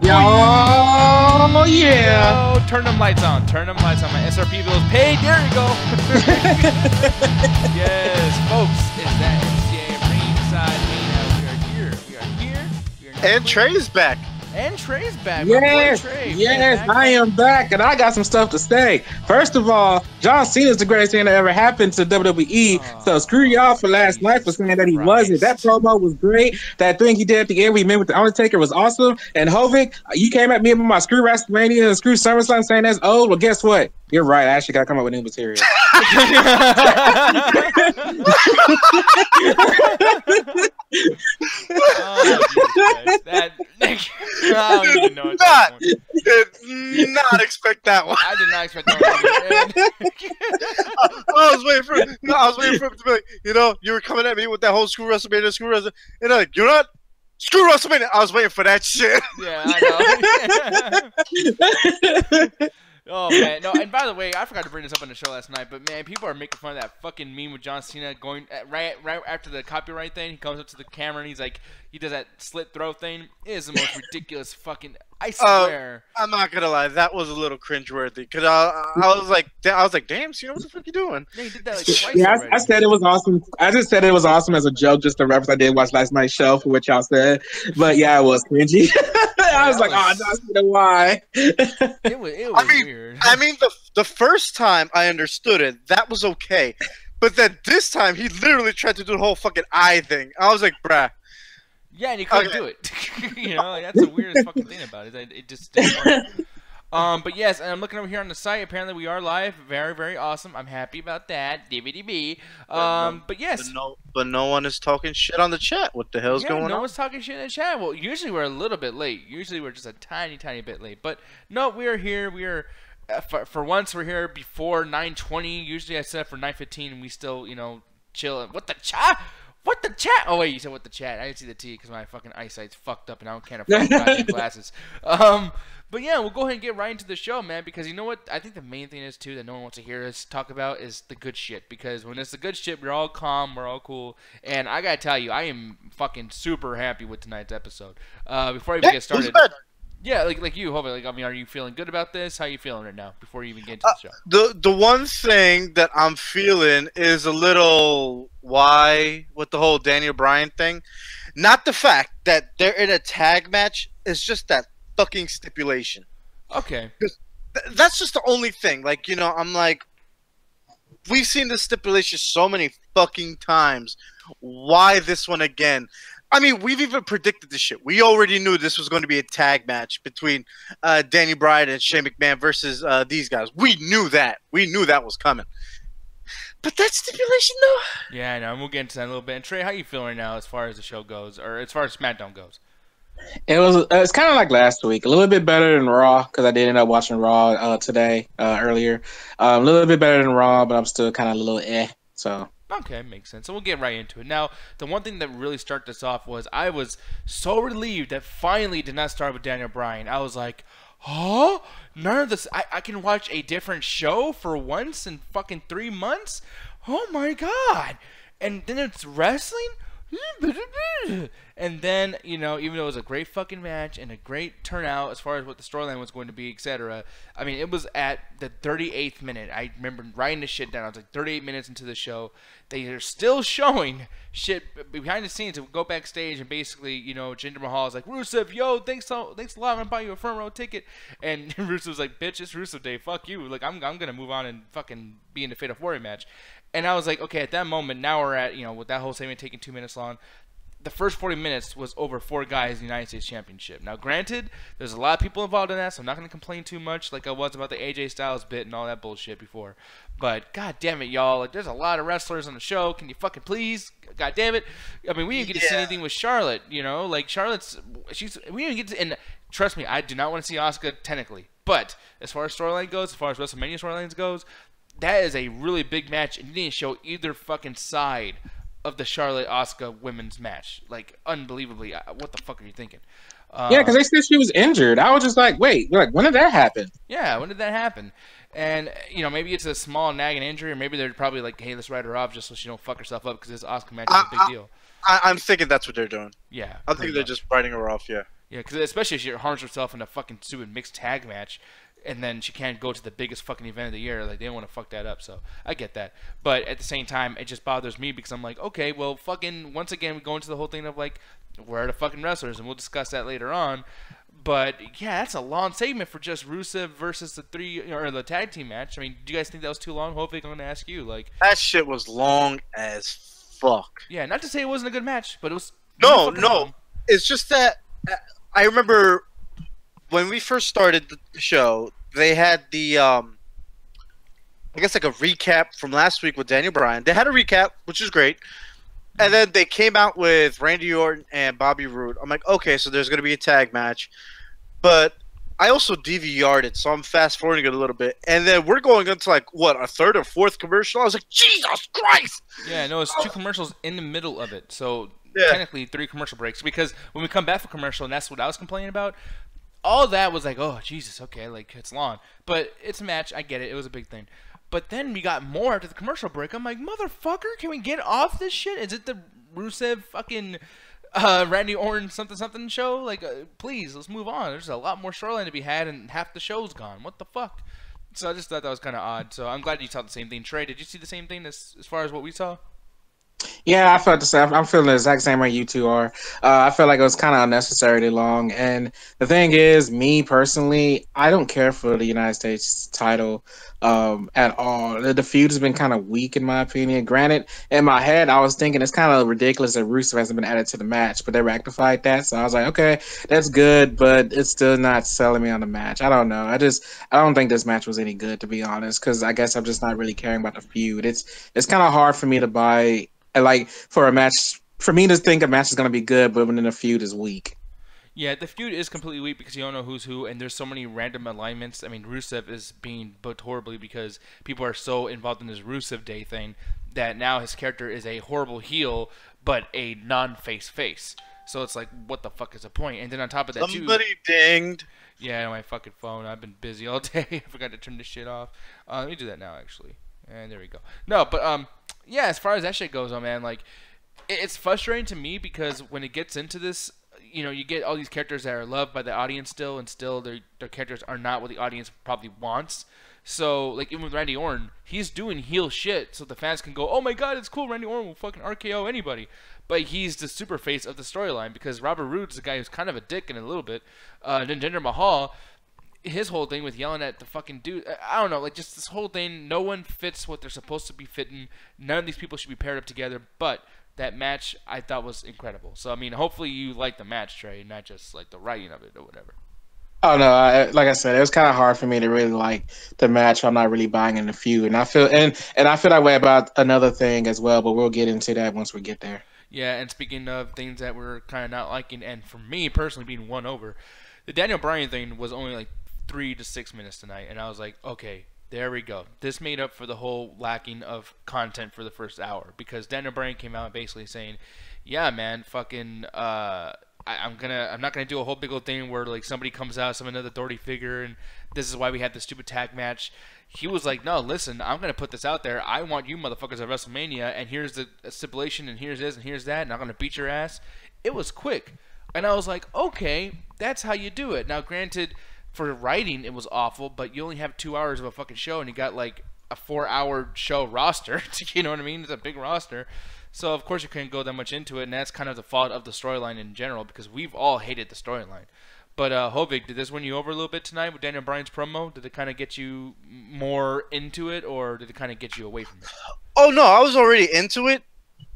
Yo, yeah. Yo, turn them lights on. Turn them lights on. My SRP bill's paid. There you go. Yes, folks. It's that MCA ringside. We are here. We are And Trey's back. And Trey's back. Yes, Trey. yes, I am back, and I got some stuff to say. First of all, John Cena is the greatest thing that ever happened to WWE. So screw y'all for last night for saying that he wasn't. That promo was great. That thing he did at the end, we met with the Undertaker, was awesome. And Hovik, you came at me with my screw WrestleMania and screw SummerSlam saying that's old. Well, guess what? You're right. I actually got to come up with new material. I don't even know. Did not expect that one. I did not expect that one. I was waiting for him to be like, you were coming at me with that whole screw WrestleMania, and I'm like, you're not. Screw WrestleMania. I was waiting for that shit. Yeah, I know. Oh man, no, and by the way, I forgot to bring this up on the show last night, but man, people are making fun of that fucking meme with John Cena going right after the copyright thing. He comes up to the camera and he's like, he does that slit throat thing. It is the most ridiculous fucking. I swear. I'm not gonna lie, that was a little cringeworthy because I was like, damn, Cena, what the fuck you doing? Yeah, he did that like twice. Yeah, already. I said it was awesome. I just said it was awesome as a joke, just a reference. I did watch last night's show for what y'all said, but yeah, it was cringy. I was like, oh, John Cena, why? It was weird. I mean, the first time I understood it, that was okay. But then this time, he literally tried to do the whole fucking eye thing. I was like, bruh. Yeah, and he couldn't do it. Like, that's the weirdest fucking thing about it. It just didn't work. But yes, and I'm looking over here on the site. Apparently, we are live. Very, very awesome. I'm happy about that. DVD. But yes. But no one is talking shit on the chat. What the hell's going on? No one's talking shit in the chat. Well, usually we're a little bit late. Usually we're just a tiny, tiny bit late. But no, we are here. We are. For once, we're here before 9:20. Usually I set up for 9:15, and we still, chill. What the chat? What the chat? Oh wait, you said what the chat? I didn't see the T because my fucking eyesight's fucked up and I can't afford goddamn glasses. But yeah, we'll go ahead and get right into the show, man. Because you know what? I think the main thing is too that no one wants to hear us talk about is the good shit. Because when it's the good shit, we're all calm, we're all cool, and I gotta tell you, I am fucking super happy with tonight's episode. Before I even get started. Yeah, like you, hopefully. Like, I mean, are you feeling good about this? How are you feeling right now before you even get into the show? The one thing that I'm feeling is a little why with the whole Daniel Bryan thing. Not the fact that they're in a tag match. It's just that fucking stipulation. Okay. That's just the only thing. Like, I'm like, we've seen this stipulation so many fucking times. Why this one again? I mean, we've even predicted this shit. We already knew this was going to be a tag match between Danny Bryan and Shane McMahon versus these guys. We knew that. We knew that was coming. But that stipulation, though? Yeah, I know. And we'll get into that in a little bit. And Trey, how you feeling right now as far as the show goes, or as far as SmackDown goes? It's kind of like last week. A little bit better than Raw because I did end up watching Raw today earlier. A little bit better than Raw, but I'm still kind of a little So. Okay, makes sense. So we'll get right into it. Now, the one thing that really started this off was I was so relieved that finally did not start with Daniel Bryan. I was like, huh? None of this. I can watch a different show for once in fucking 3 months? Oh my god. And then it's wrestling? And then, even though it was a great fucking match and a great turnout as far as what the storyline was going to be, etc. I mean, it was at the 38th minute. I remember writing this shit down. I was like 38 minutes into the show. They are still showing shit behind the scenes. To go backstage and basically, Jinder Mahal is like, Rusev, yo, thanks a lot. I'm gonna buy you a front row ticket. And Rusev's like, bitch, it's Rusev Day. Fuck you. Like, I'm gonna move on and fucking be in the Fate of Warrior match. And I was like, okay, at that moment, now we're at, with that whole segment taking 2 minutes long, the first 40 minutes was over 4 guys in the United States Championship. Now, granted, there's a lot of people involved in that, so I'm not going to complain too much like I was about the AJ Styles bit and all that bullshit before. But, god damn it, y'all, like, there's a lot of wrestlers on the show. Can you fucking please? God damn it. I mean, we didn't get to see anything with Charlotte, Like, we didn't get to, and trust me, I do not want to see Asuka technically. But, as far as storyline goes, as far as WrestleMania storylines goes, that is a really big match, and you didn't show either fucking side of the Charlotte-Asuka women's match. Like, unbelievably. What the fuck are you thinking? Yeah, because they said she was injured. I was just like, wait, when did that happen? Yeah, when did that happen? And, maybe it's a small nagging injury, or maybe they're probably like, hey, let's write her off just so she don't fuck herself up because this Asuka match is a big deal. I'm thinking that's what they're doing. Yeah. I think they're just writing her off, yeah. Yeah, because especially if she harms herself in a fucking stupid mixed tag match, and then she can't go to the biggest fucking event of the year. Like, they don't want to fuck that up, so I get that. But at the same time, it just bothers me because I'm like, okay, well, fucking, once again, we go into the whole thing of, like, where are the fucking wrestlers, and we'll discuss that later on. But, yeah, that's a long segment for just Rusev versus the tag team match. I mean, do you guys think that was too long? Hopefully, I'm going to ask you. Like, That shit was long as fuck. yeah, not to say it wasn't a good match, but it was... No. Long. It's just that I remember when we first started the show, they had the, I guess like a recap from last week with Daniel Bryan. They had a recap, which is great. And then they came out with Randy Orton and Bobby Roode. I'm like, okay, so there's going to be a tag match. But I also DVR'd it, so I'm fast forwarding it a little bit. And then we're going into like, what, a third or fourth commercial? I was like, Jesus Christ! Yeah, no, it's 2 commercials in the middle of it. So Yeah. technically 3 commercial breaks. Because when we come back from commercial, and that's what I was complaining about, all that was like, oh, Jesus, okay, like, it's long. But it's a match. I get it. It was a big thing. But then we got more after the commercial break. I'm like, motherfucker, can we get off this shit? Is it the Rusev fucking Randy Orton something show? Like, please, let's move on. There's a lot more storyline to be had, and half the show's gone. What the fuck? So I just thought that was kind of odd. So I'm glad you saw the same thing. Trey, did you see the same thing as far as what we saw? Yeah, I felt the same. I'm feeling the exact same way you two are. I feel like it was kind of unnecessarily long. And the thing is, me personally, I don't care for the United States title at all. The feud has been kind of weak, in my opinion. Granted, in my head, I was thinking it's kind of ridiculous that Rusev hasn't been added to the match, but they rectified that. So I was like, okay, that's good, but it's still not selling me on the match. I don't know. I don't think this match was any good, to be honest, because I guess I'm just not really caring about the feud. It's kind of hard for me to buy. Like, for a match, for me to think a match is going to be good, but when the feud is weak. Yeah, the feud is completely weak because you don't know who's who, and there's so many random alignments. I mean, Rusev is being booked horribly because people are so involved in this Rusev Day thing that now his character is a horrible heel, but a non-face face. So it's like, what the fuck is the point? And then on top of that, Somebody dinged. Yeah, my fucking phone. I've been busy all day. I forgot to turn this shit off. Let me do that now, actually. And there we go. No, but yeah, as far as that shit goes, man, like, it's frustrating to me because when it gets into this, you know, you get all these characters that are loved by the audience still, and still their characters are not what the audience probably wants. So, like, even with Randy Orton, he's doing heel shit so the fans can go, oh my god, it's cool, Randy Orton will fucking RKO anybody. But he's the super face of the storyline because Robert Roode's a guy who's kind of a dick in a little bit. And then Jinder Mahal, his whole thing with yelling at the fucking dude, I don't know, like, just this whole thing, no one fits what they're supposed to be fitting. None of these people should be paired up together, but that match I thought was incredible. So, I mean, hopefully you like the match, Trey, not just, like, the writing of it or whatever. Oh no! Like I said, it was kind of hard for me to really like the match. I'm not really buying in the feud, and I feel that way about another thing as well. But we'll get into that once we get there. Yeah, and speaking of things that we're kind of not liking, and for me personally being won over, the Daniel Bryan thing was only like 3 to 6 minutes tonight, and I was like, okay, there we go. This made up for the whole lacking of content for the first hour because Daniel Bryan came out basically saying, yeah, man, fucking. I'm not gonna do a whole big old thing where like somebody comes out, some another authority figure, and this is why we had the stupid tag match. He was like, no, listen, I'm gonna put this out there. I want you motherfuckers at WrestleMania, and here's the stipulation, and here's this, and here's that, and I'm gonna beat your ass. It was quick, and I was like, okay, that's how you do it. Now, granted, for writing it was awful, but you only have 2 hours of a fucking show, and you got like a 4-hour show roster. You know what I mean? It's a big roster. So, of course, you couldn't go that much into it, and that's kind of the fault of the storyline in general, because we've all hated the storyline. But, Hovig, did this win you over a little bit tonight with Daniel Bryan's promo? Did it kind of get you more into it, or did it kind of get you away from it? Oh, no, I was already into it.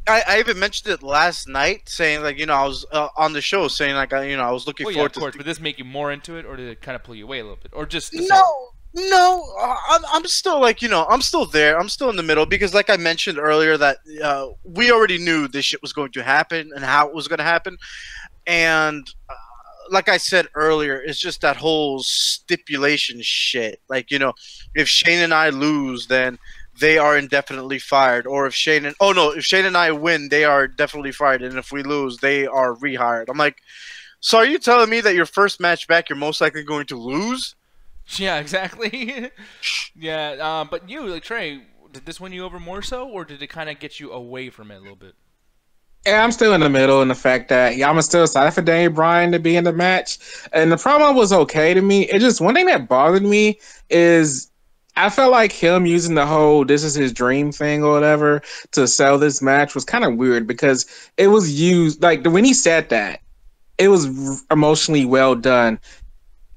I even mentioned it last night, saying, like, you know, I was on the show saying, like, I was looking forward to... But did this make you more into it, or did it kind of pull you away a little bit? Or just... No, I'm still like, you know, I'm still there. I'm still in the middle because like I mentioned earlier that we already knew this shit was going to happen and how it was going to happen. And like I said earlier, it's just that whole stipulation shit. Like, you know, if Shane and I lose, then they are indefinitely fired. Or if Shane and I win, they are definitely fired. And if we lose, they are rehired. I'm like, so are you telling me that your first match back, you're most likely going to lose? Yeah, exactly. Yeah, but you, like Trey, did this win you over more so, or did it kind of get you away from it a little bit? Yeah, I'm still in the middle in the fact that I'm still excited for Daniel Bryan to be in the match. And the promo was okay to me. It just one thing that bothered me is I felt like him using the whole "this is his dream" thing or whatever to sell this match was kind of weird because it was used like when he said that, it was emotionally well done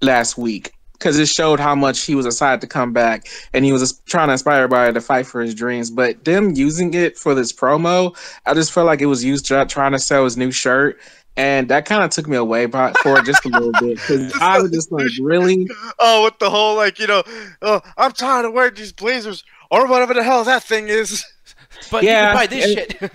last week because it showed how much he was excited to come back and he was trying to inspire everybody to fight for his dreams. But them using it for this promo, I just felt like it was used trying to sell his new shirt. And that kind of took me away for just a little bit because I was just like, really? Oh, with the whole oh, I'm tired of wearing these blazers or whatever the hell that thing is. But you can buy this shit,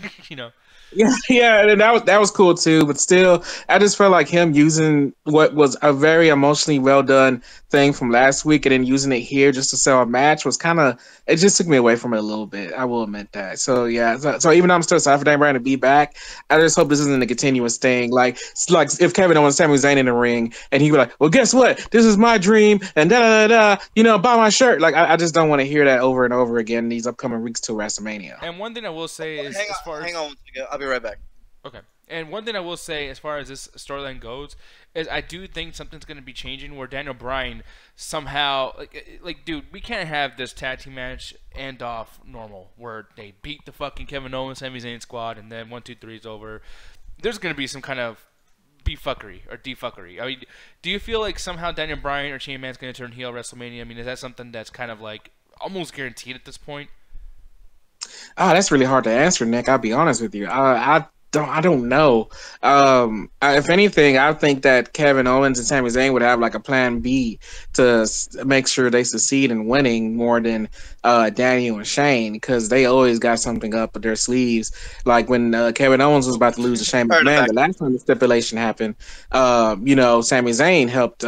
Yeah, and that was cool too. But still, I just felt like him using what was a very emotionally well done thing from last week and then using it here just to sell a match was kind of it just took me away from it a little bit. I will admit that. So yeah, so even though I'm still excited for Dan Bryan to be back, I just hope this isn't a continuous thing. Like if Kevin Owens, Sami Zayn in the ring, and he be like, "Well, guess what? This is my dream," and da da da da. Buy my shirt. Like I just don't want to hear that over and over again in these upcoming weeks to WrestleMania. And one thing I will say is, hang on, I'll be right back. Okay. And one thing I will say as far as this storyline goes is I do think something's going to be changing where Daniel Bryan somehow like dude, we can't have this tag team match end off normal where they beat the fucking Kevin Owens Sami Zayn squad and then 1 2 3 is over. There's going to be some kind of befuckery or defuckery. I mean, do you feel like somehow Daniel Bryan or Shane McMahon's going to turn heel WrestleMania? I mean, is that something that's kind of like almost guaranteed at this point? Oh, that's really hard to answer, Nick. I'll be honest with you. I don't know. If anything, I think that Kevin Owens and Sami Zayn would have like a plan B to make sure they succeed in winning more than Daniel and Shane because they always got something up their sleeves. Like when Kevin Owens was about to lose to Shane McMahon, the last time the stipulation happened, Sami Zayn helped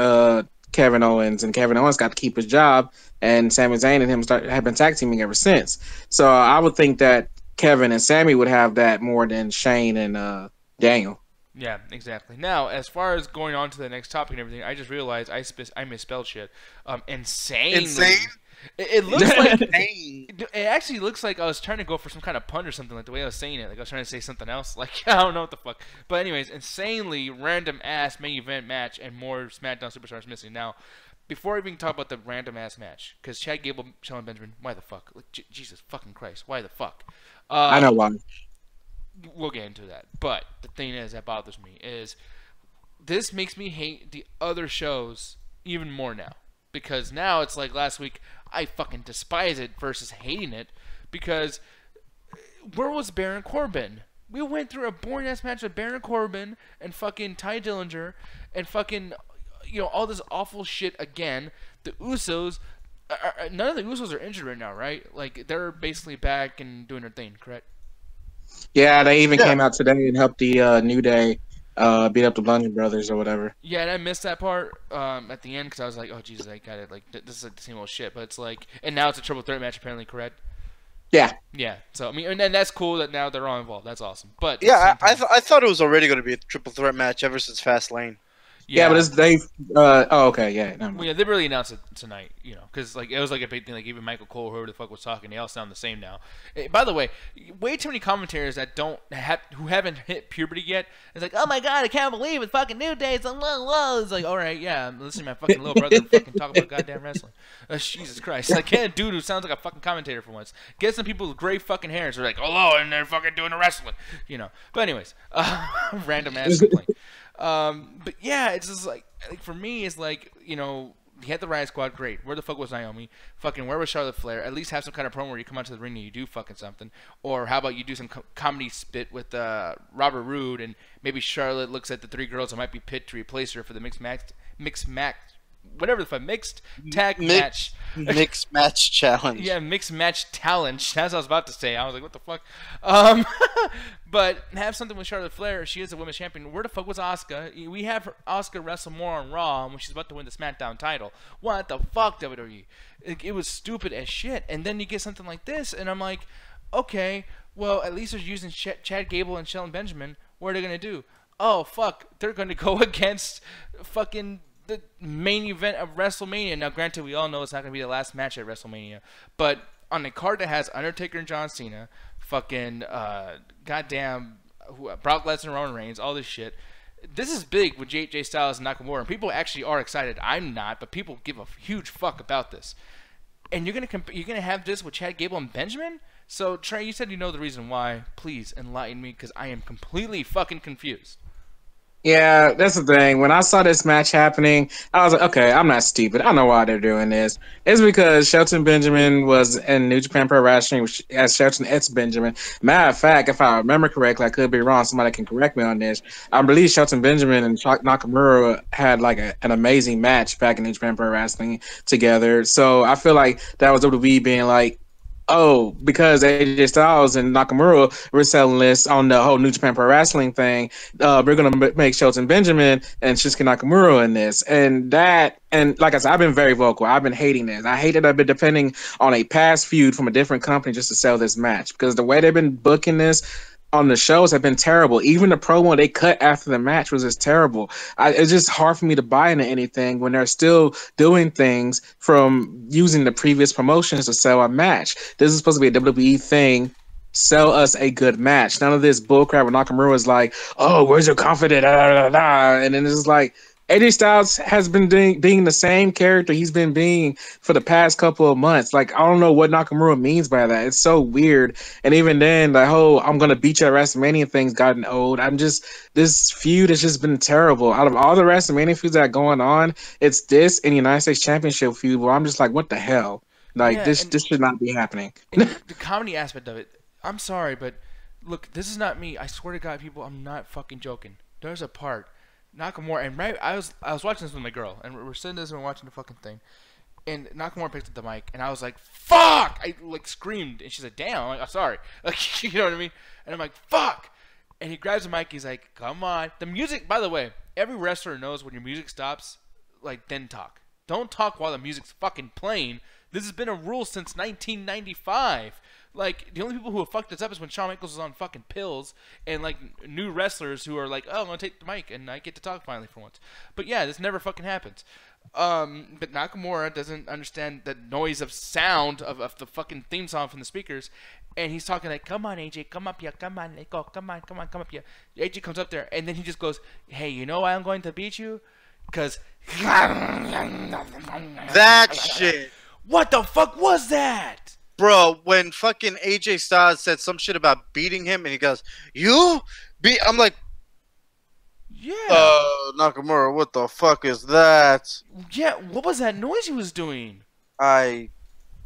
Kevin Owens, and Kevin Owens got to keep his job, and Sami Zayn and him have been tag teaming ever since. So I would think that Kevin and Sammy would have that more than Shane and Daniel. Yeah, exactly. Now, as far as going on to the next topic and everything, I just realized I misspelled shit. Insane. It looks like it actually looks like I was trying to go for some kind of pun or something, like the way I was saying it. Like I was trying to say something else. Like I don't know what the fuck. But anyways, insanely random ass main event match and more SmackDown Superstars missing. Now, before we even talk about the random ass match, because Chad Gable, Shelton Benjamin, why the fuck? Like Jesus fucking Christ, why the fuck? I know why. We'll get into that. But the thing is that bothers me is this makes me hate the other shows even more now. Because now it's like last week, I fucking despise it versus hating it. Because where was Baron Corbin? We went through a boring ass match with Baron Corbin and fucking Ty Dillinger and fucking, all this awful shit again. The Usos, none of the Usos are injured right now, right? Like they're basically back and doing their thing, correct? Yeah, they even came out today and helped the New Day beat up the Bludgeon Brothers or whatever. Yeah, and I missed that part at the end because I was like, oh Jesus, I got it. Like this is like the same old shit. But it's like, and now it's a triple threat match apparently, correct? Yeah. Yeah. So I mean, and that's cool that now they're all involved. That's awesome. But yeah, I thought it was already going to be a triple threat match ever since Fastlane. Yeah, but they. Oh, okay, yeah. Well, yeah, they really announced it tonight, because like it was like a big thing. Like even Michael Cole, whoever the fuck was talking, they all sound the same now. By the way, way too many commentators that who haven't hit puberty yet. It's like, oh my god, I can't believe it's fucking New Day. It's like, whoa. It's like, all right, yeah, I'm listening to my fucking little brother fucking talk about goddamn wrestling. Jesus Christ, I can't dude who sounds like a fucking commentator for once. Get some people with gray fucking hairs. They're like, oh, and they're fucking doing the wrestling, But anyways, random ass complaint. But yeah, it's just like for me, it's like, you had the Riot Squad, great. Where the fuck was Naomi? Fucking where was Charlotte Flair? At least have some kind of promo where you come out to the ring and you do fucking something. Or how about you do some comedy spit with Robert Roode and maybe Charlotte looks at the three girls that might be picked to replace her for the mixed tag match. Mixed match challenge. Yeah, mixed match challenge. That's what I was about to say. I was like, what the fuck? But have something with Charlotte Flair. She is a women's champion. Where the fuck was Asuka? We have Asuka wrestle more on Raw when she's about to win the SmackDown title. What the fuck, WWE? It was stupid as shit. And then you get something like this, and I'm like, okay, well, at least they're using Chad Gable and Shelton Benjamin. What are they going to do? Oh, fuck. They're going to go against fucking the main event of WrestleMania. Now, granted, we all know it's not going to be the last match at WrestleMania, but on a card that has Undertaker and John Cena, fucking goddamn Brock Lesnar, Roman Reigns, all this shit. This is big with AJ Styles and Nakamura, and people actually are excited. I'm not, but people give a huge fuck about this. And you're gonna have this with Chad Gable and Benjamin. So Trey, you said you know the reason why. Please enlighten me, because I am completely fucking confused. Yeah, that's the thing. When I saw this match happening, I was like, okay, I'm not stupid. I know why they're doing this. It's because Shelton Benjamin was in New Japan Pro Wrestling as Shelton X Benjamin. Matter of fact, if I remember correctly, I could be wrong. Somebody can correct me on this. I believe Shelton Benjamin and Nakamura had like an amazing match back in New Japan Pro Wrestling together. So I feel like that was WWE being like, oh, because AJ Styles and Nakamura were selling this on the whole New Japan Pro Wrestling thing, we're gonna make Shelton Benjamin and Shinsuke Nakamura in this, and like I said, I've been very vocal. I've been hating this. I hate that I've been depending on a past feud from a different company just to sell this match, because the way they've been booking this on the shows have been terrible. Even the promo they cut after the match was just terrible. It's just hard for me to buy into anything when they're still doing things from using the previous promotions to sell a match. This is supposed to be a WWE thing. Sell us a good match. None of this bullcrap where Nakamura is like, oh, where's your confidence? And then it's just like, AJ Styles has been being the same character he's been being for the past couple of months. Like, I don't know what Nakamura means by that. It's so weird. And even then, the whole I'm going to beat you at WrestleMania thing's gotten old. This feud has just been terrible. Out of all the WrestleMania feuds that are going on, it's this and United States Championship feud where I'm just like, what the hell? Like, this should not be happening. The comedy aspect of it, I'm sorry, but look, this is not me. I swear to God, people, I'm not fucking joking. There's a part. Nakamura, and I was watching this with my girl, and we're sitting there and watching the fucking thing, and Nakamura picked up the mic, and I was like, fuck! I like screamed, and she's like, damn. I'm like, I'm sorry. Like, you know what I mean? And I'm like, fuck! And he grabs the mic, he's like, come on. The music, by the way, every wrestler knows when your music stops, like, then talk. Don't talk while the music's fucking playing. This has been a rule since 1995. Like, the only people who have fucked this up is when Shawn Michaels was on fucking pills, and, like, new wrestlers who are like, oh, I'm going to take the mic, and I get to talk finally for once. But, yeah, this never fucking happens. But Nakamura doesn't understand the noise of sound of the fucking theme song from the speakers, and he's talking like, come on, AJ, come up here, come on, let go, come on, come up here. AJ comes up there, and then he just goes, hey, you know why I'm going to beat you? Because... That shit. What the fuck was that? Bro, when fucking AJ Styles said some shit about beating him, and he goes, "You beat," I'm like, yeah. Nakamura, what the fuck is that? Yeah, what was that noise he was doing? I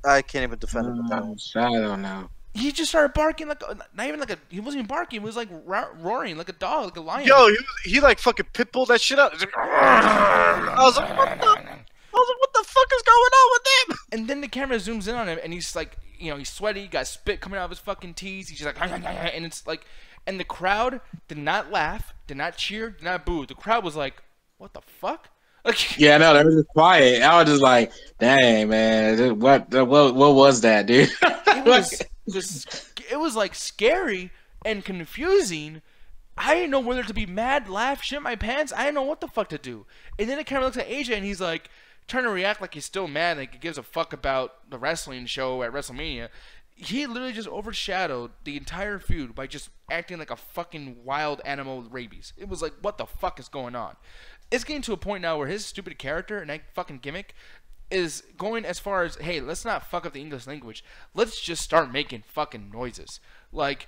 can't even defend him with that one. I don't know. He just started barking like, not even like he wasn't even barking. He was like roaring like a dog, like a lion. Yo, he like fucking pitbulled that shit out. I was like, what the fuck is going on with him? And then the camera zooms in on him, and he's like, you know, he's sweaty, got spit coming out of his fucking teeth. He's just like, and it's like, and the crowd did not laugh, did not cheer, did not boo. The crowd was like, what the fuck? Like, yeah, no, they were just quiet. I was just like, dang, man, what was that, dude? It was like scary and confusing. I didn't know whether to be mad, laugh, shit my pants. I didn't know what the fuck to do. And then the camera looks at AJ, and he's like, trying to react like he's still mad, like he gives a fuck about the wrestling show at WrestleMania. He literally just overshadowed the entire feud by just acting like a fucking wild animal with rabies. It was like, what the fuck is going on? It's getting to a point now where his stupid character and that fucking gimmick is going as far as, hey, let's not fuck up the English language. Let's just start making fucking noises. Like,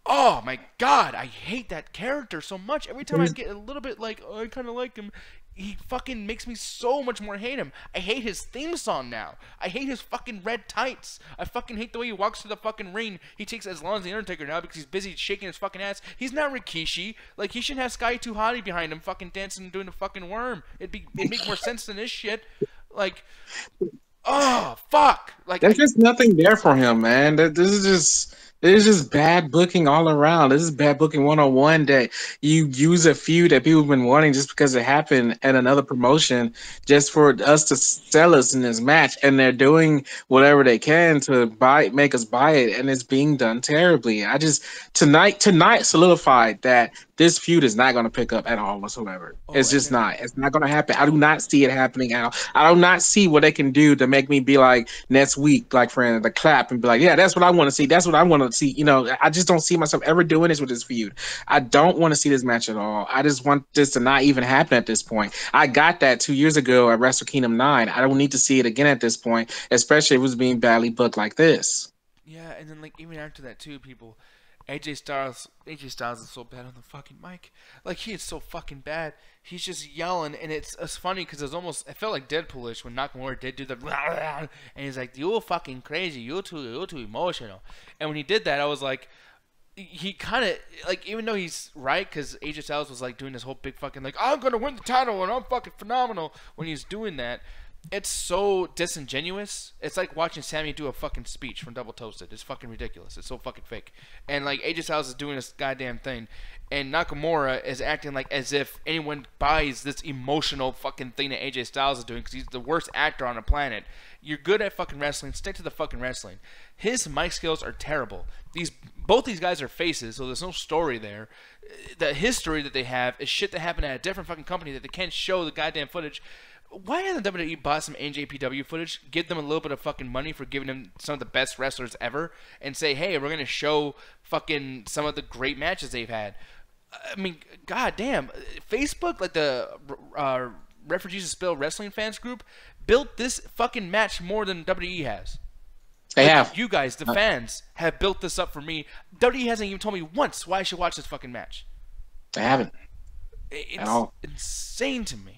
oh my god, I hate that character so much. Every time I get a little bit like, oh, I kind of like him, he fucking makes me so much more hate him. I hate his theme song now. I hate his fucking red tights. I fucking hate the way he walks to the fucking ring. He takes as long as the Undertaker now because he's busy shaking his fucking ass. He's not Rikishi. Like, he shouldn't have Sky Too Hottie behind him fucking dancing and doing the fucking worm. It'd make more sense than this shit. Like, oh, fuck. Like, there's just nothing there for him, man. This is just bad booking all around. This is bad booking 101 that you use a feud that people have been wanting just because it happened at another promotion just for us to sell us in this match. And they're doing whatever they can to make us buy it. And it's being done terribly. Tonight solidified that this feud is not going to pick up at all whatsoever. It's just not. It's not going to happen. I do not see it happening at all. I do not see what they can do to make me be like next week, like for the clap and be like, yeah, that's what I want to see. That's what I want to see. You know, I just don't see myself ever doing this with this feud. I don't want to see this match at all. I just want this to not even happen at this point. I got that 2 years ago at Wrestle Kingdom 9. I don't need to see it again at this point, especially if it was being badly booked like this. Yeah, and then like even after that too, people, AJ Styles is so bad on the fucking mic. Like he is so fucking bad. He's just yelling, and it's funny because it felt like Deadpoolish when Nakamura did do the and he's like, "You fucking crazy, you too emotional." And when he did that, I was like, he kind of like, even though he's right, because AJ Styles was like doing this whole big fucking like, "I'm gonna win the title and I'm fucking phenomenal" when he's doing that. It's so disingenuous. It's like watching Sammy do a fucking speech from Double Toasted. It's fucking ridiculous. It's so fucking fake. And like AJ Styles is doing this goddamn thing, and Nakamura is acting like as if anyone buys this emotional fucking thing that AJ Styles is doing because he's the worst actor on the planet. You're good at fucking wrestling. Stick to the fucking wrestling. His mic skills are terrible. Both these guys are faces, so there's no story there. The history that they have is shit that happened at a different fucking company that they can't show the goddamn footage. Why hasn't WWE bought some NJPW footage, give them a little bit of fucking money for giving them some of the best wrestlers ever, and say, hey, we're going to show fucking some of the great matches they've had? I mean, goddamn. Facebook, like the Refugees of Spill Wrestling Fans group, built this fucking match more than WWE has. They have. You guys, the fans, have built this up for me. WWE hasn't even told me once why I should watch this fucking match. They haven't. It's insane to me.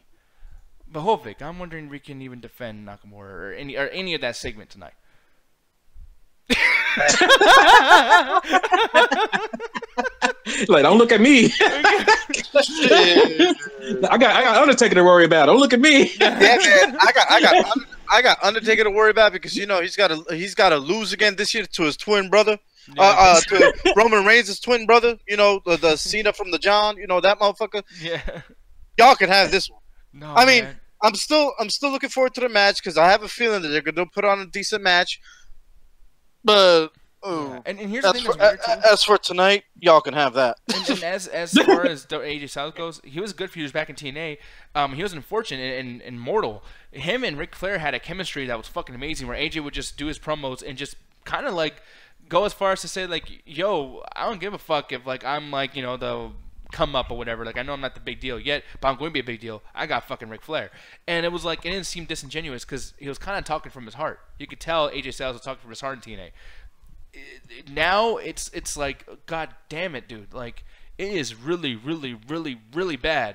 But Hovik, I'm wondering if we can even defend Nakamura or any of that segment tonight. Like, don't look at me. I got Undertaker to worry about. Don't look at me. Yeah, man. I got Undertaker to worry about because he's got to lose again this year to his twin brother. To Roman Reigns' twin brother. The Cena from the John. That motherfucker. Yeah. Y'all can have this one. No, I mean, man. I'm still looking forward to the match because I have a feeling that they're going to put on a decent match. But and here's the thing that's weird too. As for tonight, y'all can have that. And as far as AJ Styles goes, he was good for years back in TNA. He was unfortunate and mortal. Him and Ric Flair had a chemistry that was fucking amazing, where AJ would just do his promos and just kind of like go as far as to say like, "Yo, I don't give a fuck if like I'm like the come up or whatever. Like I know I'm not the big deal yet, but I'm going to be a big deal. I got fucking Ric Flair." And it was like it didn't seem disingenuous because he was kind of talking from his heart. You could tell AJ Styles was talking from his heart in TNA. Now it's like, god damn it, dude. Like it is really, really, really, really bad.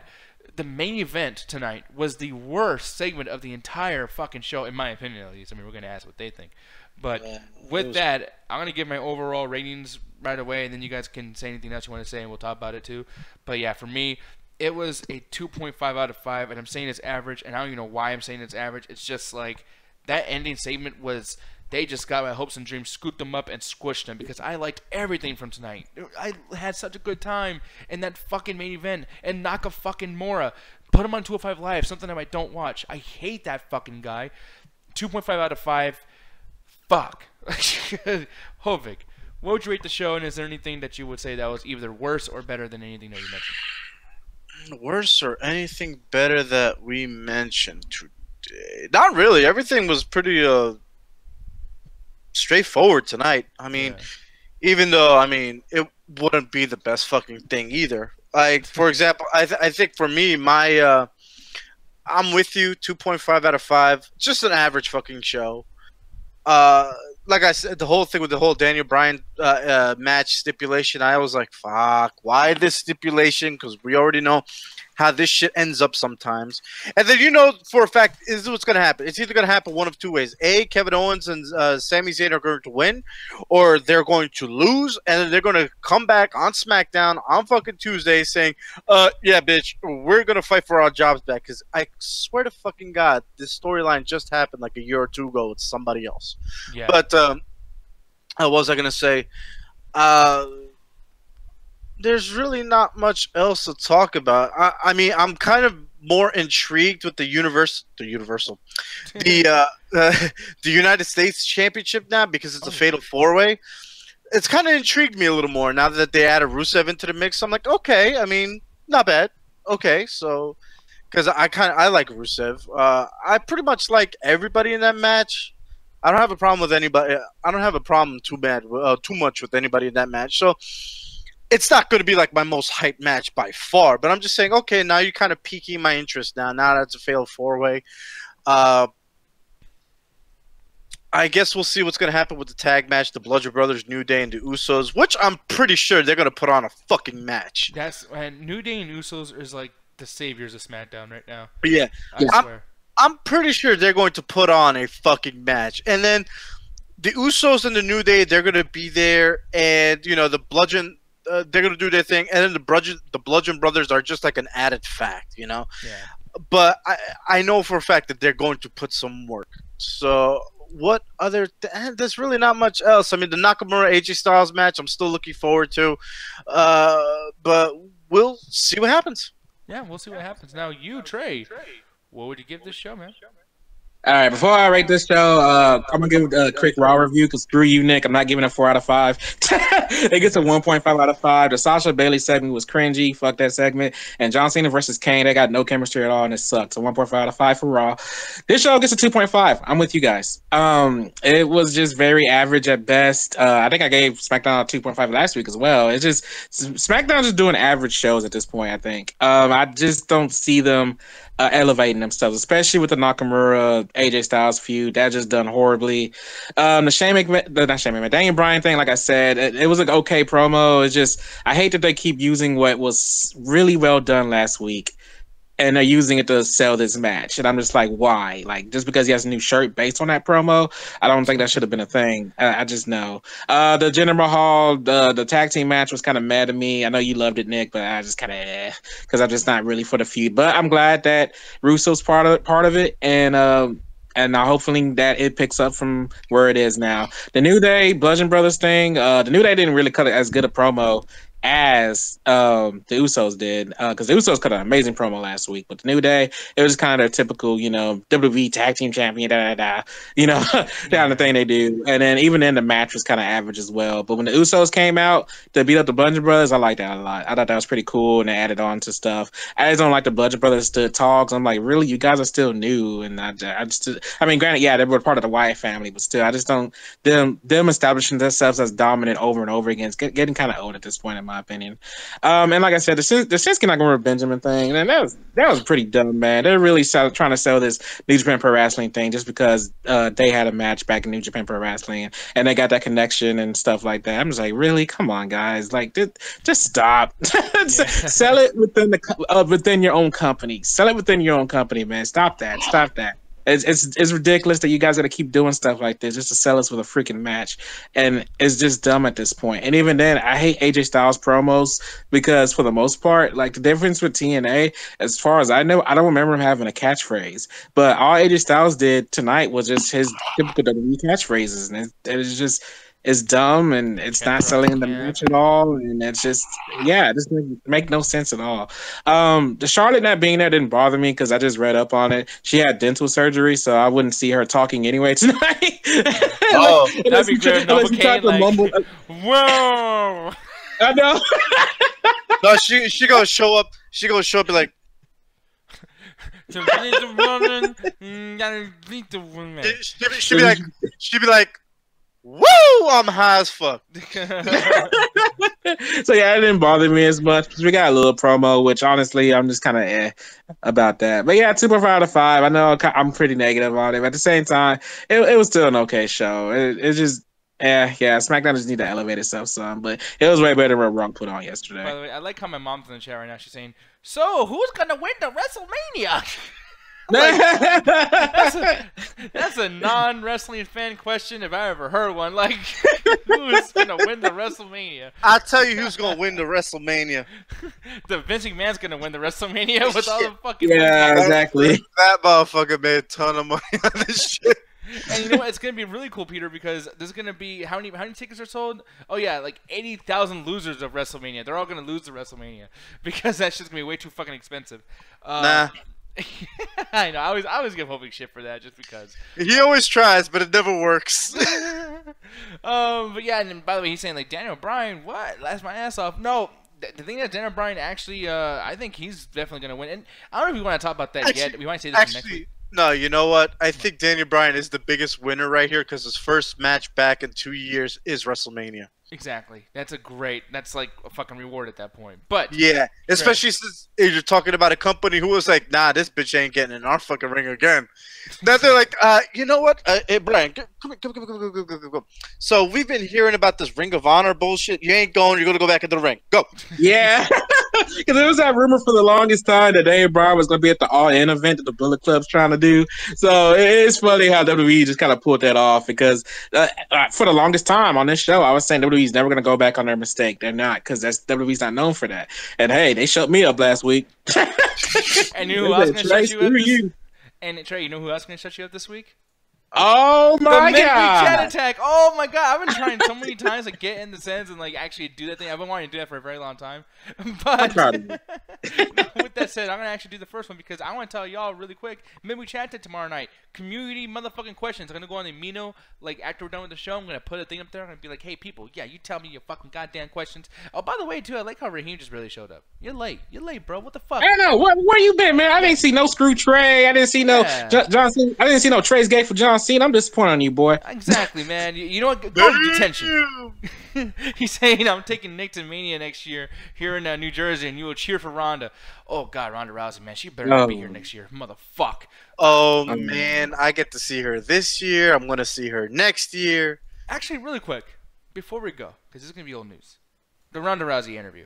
The main event tonight was the worst segment of the entire fucking show, in my opinion at least. I mean, we're gonna ask what they think. But with that, I'm going to give my overall ratings right away, and then you guys can say anything else you want to say, and we'll talk about it too. But yeah, for me, it was a 2.5 out of 5, and I'm saying it's average, and I don't even know why I'm saying it's average. It's just like that ending segment was, they just got my hopes and dreams, scooped them up, and squished them because I liked everything from tonight. I had such a good time in that fucking main event, and Naka fucking Mora. Put him on 205 Live, something that I don't watch. I hate that fucking guy. 2.5 out of 5. Fuck. Hovik, what would you rate the show, and is there anything that you would say that was either worse or better than anything that you mentioned? Worse or anything better that we mentioned today? Not really. Everything was pretty straightforward tonight. I mean, even though it wouldn't be the best fucking thing either. Like for example, I think for me, my I'm with you. 2.5 out of 5. Just an average fucking show. Like I said, the whole thing with the whole Daniel Bryan match stipulation, I was like, fuck, why this stipulation? Because we already know how this shit ends up sometimes. And then for a fact, this is what's going to happen. It's either going to happen one of two ways. A, Kevin Owens and Sami Zayn are going to win, or they're going to lose, and then they're going to come back on SmackDown on fucking Tuesday saying, yeah, bitch, we're going to fight for our jobs back. Because I swear to fucking God, this storyline just happened like a year or two ago with somebody else. Yeah. But what was I going to say? There's really not much else to talk about. I mean, I'm kind of more intrigued with the United States Championship now because it's a fatal 4-way. it's kind of intrigued me a little more now that they added Rusev into the mix. I'm like, okay, I mean, not bad. Okay, so because I like Rusev. I pretty much like everybody in that match. I don't have a problem with anybody. I don't have a problem too much with anybody in that match. So it's not going to be like my most hyped match by far. But I'm just saying, okay, now you're kind of piquing my interest now. Now that's a failed 4-way. I guess we'll see what's going to happen with the tag match, the Bludgeon Brothers, New Day, and the Usos, which I'm pretty sure they're going to put on a fucking match. And New Day and Usos is like the saviors of SmackDown right now. But yeah, I swear. I'm pretty sure they're going to put on a fucking match. And then the Usos and the New Day, they're going to be there, and you know the Bludgeon, they're going to do their thing, and then the Bludgeon Brothers are just like an added fact, you know. Yeah. But I know for a fact that they're going to put some work. So what other? There's really not much else. I mean, the Nakamura AJ Styles match, I'm still looking forward to, but we'll see what happens. Yeah, we'll see what happens. Now, you, Trey, what would you give this show, man? All right, before I rate this show, I'm gonna give a quick raw review because screw you, Nick. I'm not giving it 4 out of 5. It gets a 1.5 out of 5. The Sasha Bailey segment was cringy. Fuck that segment. And John Cena versus Kane, they got no chemistry at all, and it sucks. So 1.5 out of 5 for Raw. This show gets a 2.5. I'm with you guys. It was just very average at best. I think I gave SmackDown a 2.5 last week as well. It's just SmackDown just doing average shows at this point. I think. I just don't see them elevating themselves, especially with the Nakamura AJ Styles feud. That just done horribly. The Daniel Bryan thing, like I said, it was an okay promo. It's just I hate that they keep using what was really well done last week, and they're using it to sell this match. And I'm just like, why? Like, just because he has a new shirt based on that promo, I don't think that should have been a thing. I just know. The Jinder Mahal, the tag team match was kind of mad at me. I know you loved it, Nick, but I just kind of because I'm just not really for the feud. But I'm glad that Russo's part of it, and hopefully that it picks up from where it is now. The New Day, Bludgeon Brothers thing, the New Day didn't really cut it as good a promo as the Usos did, because the Usos cut an amazing promo last week, but the New Day, it was kind of their typical, WWE tag team champion, kind of thing they do. And then even then, the match was kind of average as well. But when the Usos came out to beat up the Bludgeon Brothers, I liked that a lot. I thought that was pretty cool, and they added on to stuff. I just don't like the Bludgeon Brothers stood talks. I'm like, really, you guys are still new, and I mean, granted, yeah, they were part of the Wyatt family, but still, I just don't them establishing themselves as dominant over and over again. It's getting kind of old at this point in my opinion. And like I said, the Shinsuke Nakamura Benjamin thing, and that was pretty dumb, man. They're really trying to sell this New Japan Pro Wrestling thing just because they had a match back in New Japan Pro Wrestling and they got that connection and stuff like that. I'm just like, really? Come on, guys. Like, just stop. Sell it within your own company. Sell it within your own company, man. Stop that. Stop that. It's ridiculous that you guys got to keep doing stuff like this just to sell us with a freaking match, and it's just dumb at this point. And even then, I hate AJ Styles promos because for the most part, like the difference with TNA, as far as I know, I don't remember him having a catchphrase. But all AJ Styles did tonight was just his typical WWE catchphrases, and it's dumb and it's not selling the match at all, and it's just it doesn't make no sense at all. The Charlotte not being there didn't bother me because I just read up on it. She had dental surgery, so I wouldn't see her talking anyway tonight. Oh, that'd be great. Whoa! I know. No, she gonna show up. She gonna show up and like. To beat the woman, gotta beat the woman. She'd be like. Woo! I'm high as fuck. So yeah, it didn't bother me as much because we got a little promo, which honestly I'm just kind of about that. But yeah, 2.5 out of 5. I know I'm pretty negative on it, but at the same time, it was still an okay show. It just SmackDown just need to elevate itself some, but it was way better than what Raw put on yesterday. By the way, I like how my mom's in the chat right now. She's saying, "So who's gonna win the WrestleMania?" Like, that's a non-wrestling fan question if I ever heard one. Like, who's gonna win the WrestleMania? I'll tell you who's gonna win the WrestleMania. The Vince McMahon's gonna win the WrestleMania with all the fucking exactly. That motherfucker made a ton of money on this shit. And you know what? It's gonna be really cool, Peter, because there's gonna be how many tickets are sold? Oh yeah, like 80,000 losers of WrestleMania. They're all gonna lose the WrestleMania because that shit's gonna be way too fucking expensive. Nah. I know. I always give Hobie shit for that just because. He always tries, but it never works. But yeah, and by the way, he's saying like Daniel Bryan, what? Laughed my ass off. No, the thing is, Daniel Bryan actually, I think he's definitely gonna win. And I don't know if we want to talk about that yet. We might say this next week. No, you know what? I think Daniel Bryan is the biggest winner right here because his first match back in 2 years is WrestleMania. Exactly. That's like a fucking reward at that point. But yeah, especially since you're talking about a company who was like, nah, this bitch ain't getting in our fucking ring again. Then they're like, you know what? Hey, Brian, come. So we've been hearing about this Ring of Honor bullshit. You ain't going. You're going to go back in the ring. Go. Yeah. Because there was that rumor for the longest time that Daniel Bryan was going to be at the All-In event that the Bullet Club's trying to do. So it's funny how WWE just kind of pulled that off because for the longest time on this show, I was saying WWE's never going to go back on their mistake. They're not because WWE's not known for that. And hey, they shut me up last week. And you know who else going to shut you up this? And Trey, you know who else going to shut you up this week? Oh my the god! Chat attack. Oh my god! I've been trying so many times to get in the sense and like actually do that thing. I've been wanting to do that for a very long time. But I'm proud of you. With that said, I'm gonna actually do the first one because I want to tell y'all really quick. Midweek Chat Attack tomorrow night. Community motherfucking questions. I'm gonna go on the Amino like after we're done with the show. I'm gonna put a thing up there. I'm gonna be like, hey people, yeah, you tell me your fucking goddamn questions. Oh, by the way, too, I like how Raheem just really showed up. You're late, bro. What the fuck? I don't know. Where you been, man? I didn't see no Screw Trey. I didn't see no John Cena. I didn't see no Trey's gay for John Cena. I'm disappointed on you, boy. Exactly, man. You know what? Go to detention. He's saying I'm taking Nick to Mania next year here in New Jersey, and you will cheer for Ronda. Oh God, Ronda Rousey, man, she better be here next year, motherfuck. Oh man, I get to see her this year. I'm gonna see her next year. Actually, really quick before we go, because this is gonna be old news. The Ronda Rousey interview.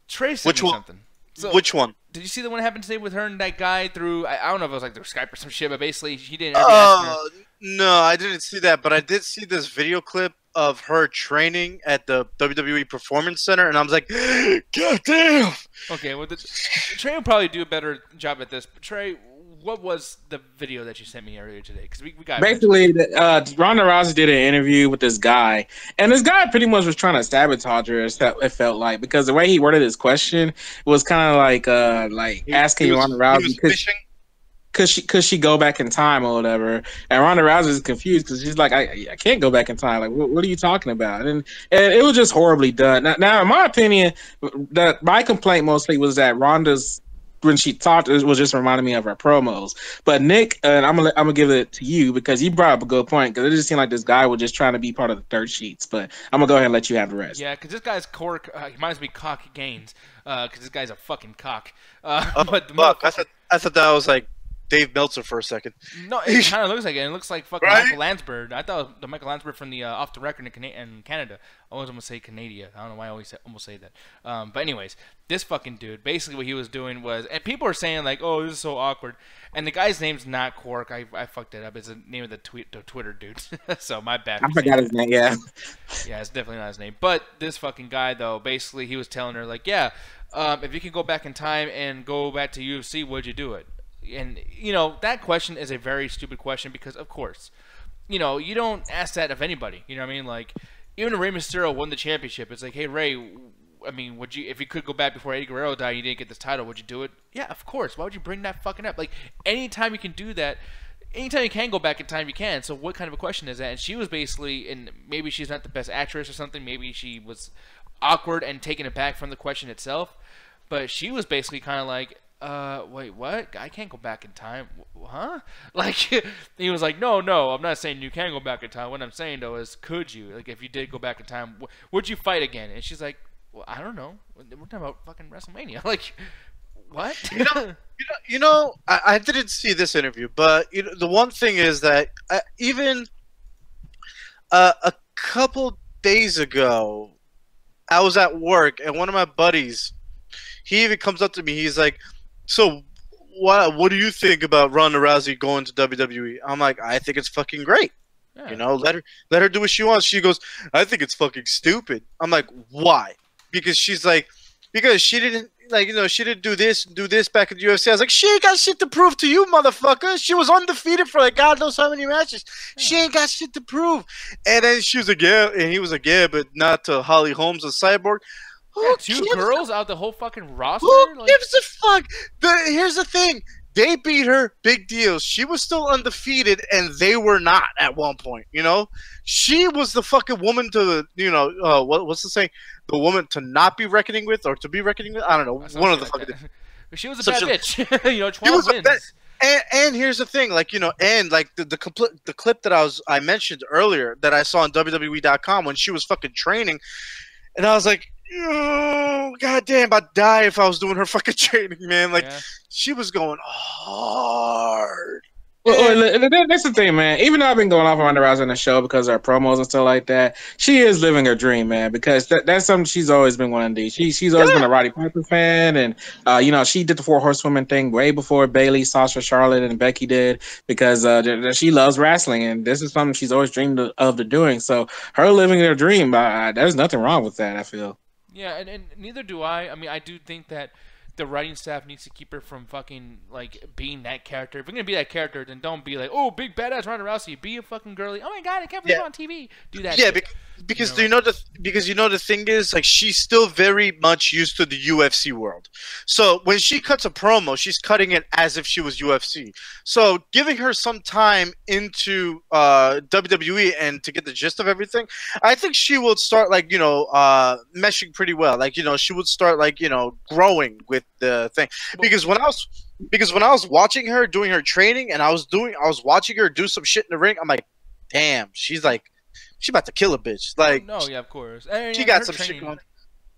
Trey sent me something. So, which one? Did you see the one that happened today with her and that guy through? I don't know if it was like through Skype or some shit, but basically he didn't. Oh no, I didn't see that, but I did see this video clip of her training at the WWE Performance Center, and I was like, God damn. Okay, well, Trey will probably do a better job at this. But Trey, what was the video that you sent me earlier today? Because we got basically Ronda Rousey did an interview with this guy, and this guy pretty much was trying to sabotage her. It felt like because the way he worded his question was kind of like asking Ronda Rousey could she go back in time or whatever, and Ronda Rousey is confused because she's like I can't go back in time. Like what are you talking about? And it was just horribly done. Now in my opinion, my complaint mostly was that Ronda's when she talked, it was just reminding me of her promos. But Nick, and I'm gonna give it to you because you brought up a good point because it just seemed like this guy was just trying to be part of the third sheets. But I'm gonna go ahead and let you have the rest. Yeah, because this guy's cork. He reminds me of Cock Gaines because this guy's a fucking cock. But fuck, I thought that was like Dave Meltzer for a second. No, it kind of looks like it. It looks like fucking Michael Landsberg. I thought it was the Michael Landsberg from the Off the Record in Canada. I always almost say Canada. I don't know why I always almost say that. But anyways, this fucking dude, basically what he was doing was, and people are saying like, oh, this is so awkward. And the guy's name's not Quark. I fucked it up. It's the name of the Twitter dude. So my bad. I forgot his name, yeah. Yeah, it's definitely not his name. But this fucking guy, though, basically he was telling her like, yeah, if you can go back in time and go back to UFC, would you do it? And, you know, that question is a very stupid question because, of course, you know, you don't ask that of anybody. You know what I mean? Like, even if Rey Mysterio won the championship, it's like, hey, Rey, I mean, would you, if you could go back before Eddie Guerrero died and you didn't get this title, would you do it? Yeah, of course. Why would you bring that fucking up? Like, anytime you can do that, anytime you can go back in time, you can. So what kind of a question is that? And she was basically, and maybe she's not the best actress or something. Maybe she was awkward and taken aback from the question itself. But she was basically kind of like, wait, what? I can't go back in time, huh? Like, he was like, no, I'm not saying you can go back in time. What I'm saying, though, is could you? Like, if you did go back in time, would you fight again? And she's like, well, I don't know. We're talking about fucking WrestleMania. Like, what? You know, I didn't see this interview, but you know, the one thing is that even a couple days ago, I was at work, and one of my buddies, he even comes up to me. He's like, so what do you think about Ronda Rousey going to WWE? I'm like, I think it's fucking great. Yeah. You know, let her do what she wants. She goes, I think it's fucking stupid. I'm like, why? Because she's like, because she didn't, like, you know, she didn't do this back in the UFC. I was like, she ain't got shit to prove to you, motherfucker. She was undefeated for like God knows how many matches. Yeah. She ain't got shit to prove. And then she was like, yeah, and he was like, yeah, but not to Holly Holmes and Cyborg. Yeah, two girls out the whole fucking roster? Who gives a fuck? Here's the thing. They beat her, big deal. She was still undefeated, and they were not at one point, you know? she was the fucking woman to, you know, what's the saying? The woman to not be reckoning with or to be reckoning with? I don't know. One of the fucking. She was a bad bitch. You know, 12 wins. And here's the thing, like, you know, and like the clip that I mentioned earlier that I saw on WWE.com when she was fucking training, and I was like, oh, goddamn, I'd die if I was doing her fucking training, man. Like, she was going hard. Well, that's the thing, man. Even though I've been going off on Ronda Rousey on the show because of her promos and stuff like that, she is living her dream, man. Because that's something she's always been wanting to do. She's always been a Roddy Piper fan, and you know, she did the 4 Horsewomen thing way before Bayley, Sasha, Charlotte, and Becky did because she loves wrestling, and this is something she's always dreamed of doing. So her living her dream, there's nothing wrong with that, I feel. Yeah, and neither do I. I mean, I do think that the writing staff needs to keep her from fucking, like, being that character. If you're gonna be that character, then don't be like, oh, big badass Ronda Rousey. Be a fucking girly. Oh my god, I can't believe on TV. Do that. Yeah, because you know the thing is, like, she's still very much used to the UFC world. So when she cuts a promo, she's cutting it as if she was UFC. So giving her some time into WWE and to get the gist of everything, I think she will start, like, you know, meshing pretty well. Like, you know, she would start, like, you know, growing with the thing. Because when I was watching her doing her training and I was watching her do some shit in the ring, I'm like, damn, she's about to kill a bitch. Like, no, yeah, of course. She got some shit going.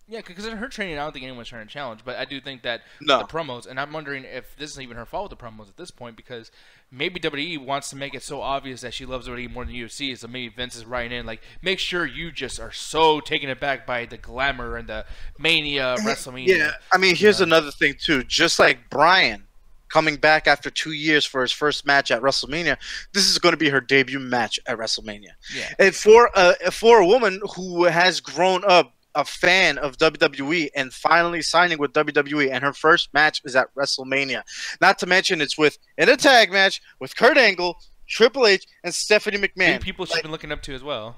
Yeah, because in her training, I don't think anyone's trying to challenge, but I do think that the promos, and I'm wondering if this isn't even her fault with the promos at this point, because maybe WWE wants to make it so obvious that she loves WWE more than UFC, so maybe Vince is writing in, like, make sure you just are so taken aback by the glamour and the mania, WrestleMania. Yeah, I mean, here's another thing, too. Just like Bryan coming back after 2 years for his first match at WrestleMania, this is going to be her debut match at WrestleMania. Yeah. And for a woman who has grown up a fan of WWE and finally signing with WWE, and her first match is at WrestleMania. Not to mention it's in a tag match with Kurt Angle, Triple H, and Stephanie McMahon. People she's been looking up to as well.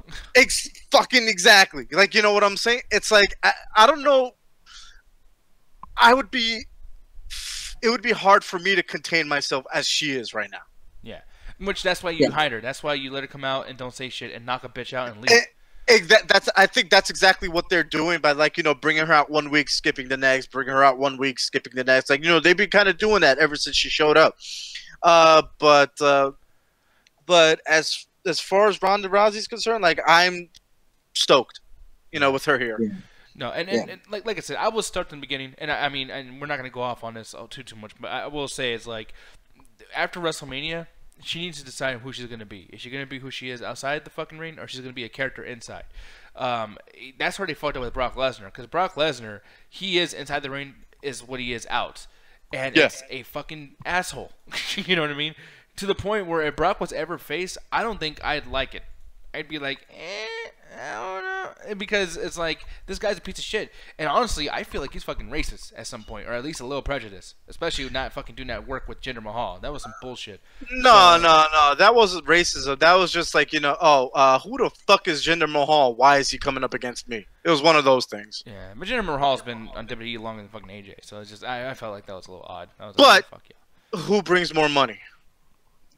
Fucking exactly. Like, you know what I'm saying? It's like, I don't know. It would be hard for me to contain myself as she is right now. Yeah. That's why you hide her. That's why you let her come out and don't say shit and knock a bitch out and leave. I think that's exactly what they're doing by, like, you know, bringing her out 1 week, skipping the next, bringing her out 1 week, skipping the next. Like, you know, they've been kind of doing that ever since she showed up. But as far as Ronda Rousey's concerned, like, I'm stoked, you know, with her here. Yeah. No, and like I said, I will start in the beginning, and I mean, and we're not gonna go off on this too much, but I will say it's like after WrestleMania, she needs to decide who she's gonna be. Is she gonna be who she is outside the fucking ring, or she's gonna be a character inside? That's where they fucked up with Brock Lesnar, because Brock Lesnar, he is inside the ring is what he is out, and it's a fucking asshole. You know what I mean? To the point where if Brock was ever face, I don't think I'd like it. I'd be like, I don't know, because it's like this guy's a piece of shit, and honestly, I feel like he's fucking racist at some point, or at least a little prejudiced, especially not fucking doing that work with Jinder Mahal. That was some bullshit. No, that wasn't racism. That was just like, you know, who the fuck is Jinder Mahal? Why is he coming up against me? It was one of those things. Yeah, but Jinder Mahal's been on WWE longer than fucking AJ, so it's just I felt like that was a little odd. I was like, but fuck yeah. Who brings more money?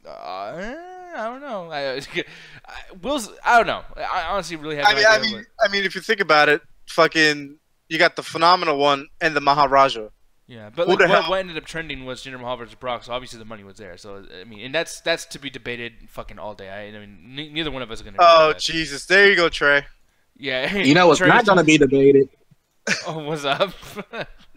I don't know. I don't know. I honestly really have no idea. I mean, if you think about it, fucking, you got the Phenomenal One and the Maharaja. Yeah, but like, what ended up trending was Jinder Mahal versus Brock, so obviously the money was there. So I mean, and that's to be debated fucking all day. I mean, neither one of us are gonna. Oh Jesus! There you go, Trey. Yeah. You know what's not gonna be debated? Oh, what's up?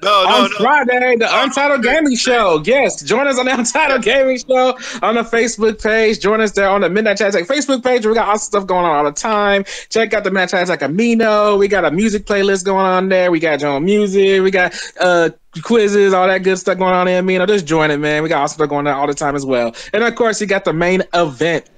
No. Friday, the Untitled Gaming Show. Yes, join us on the Untitled Gaming Show on the Facebook page. Join us there on the Midnight Chat Tech Facebook page. We got awesome stuff going on all the time. Check out the Midnight Chat Tech Amino. We got a music playlist going on there. We got your own music. We got quizzes, all that good stuff going on there. Amino, just join it, man. We got awesome stuff going on all the time as well. And of course, you got the main event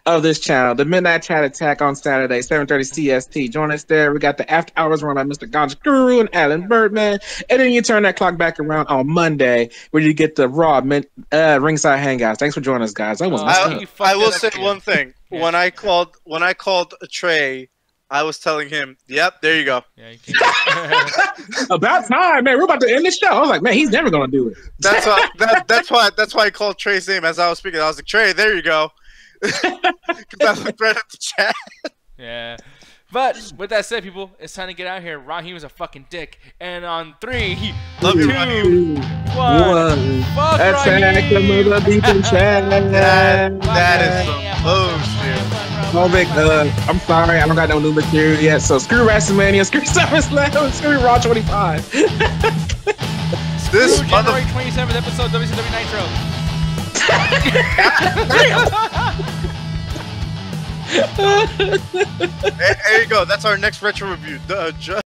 of this channel, the Midnight Chat Attack on Saturday, 7:30 CST. Join us there. We got the after hours run by Mr. Ganja Guru and Alan Birdman, and then you turn that clock back around on Monday where you get the Raw Ringside Hangouts. Thanks for joining us, guys. I will say one thing. Yeah. When I called Trey, I was telling him, "Yep, there you go." Yeah, you can't. About time, man. We're about to end the show. I was like, man, he's never gonna do it. That's why I called Trey's name as I was speaking. I was like, Trey, there you go. Because I looked right at the chat. Yeah. But with that said, people, it's time to get out of here. Raheem is a fucking dick. And on 3, Love 2, you, 1. Fuck Attack the Raheem. mother deep in chat. That is some bullshit. Oh, Vic, I'm sorry, I don't got no new material yet. So screw WrestleMania, screw SummerSlam, screw Raw 25. This Screw January 27th episode WCW Nitro. There you go. That's our next retro review.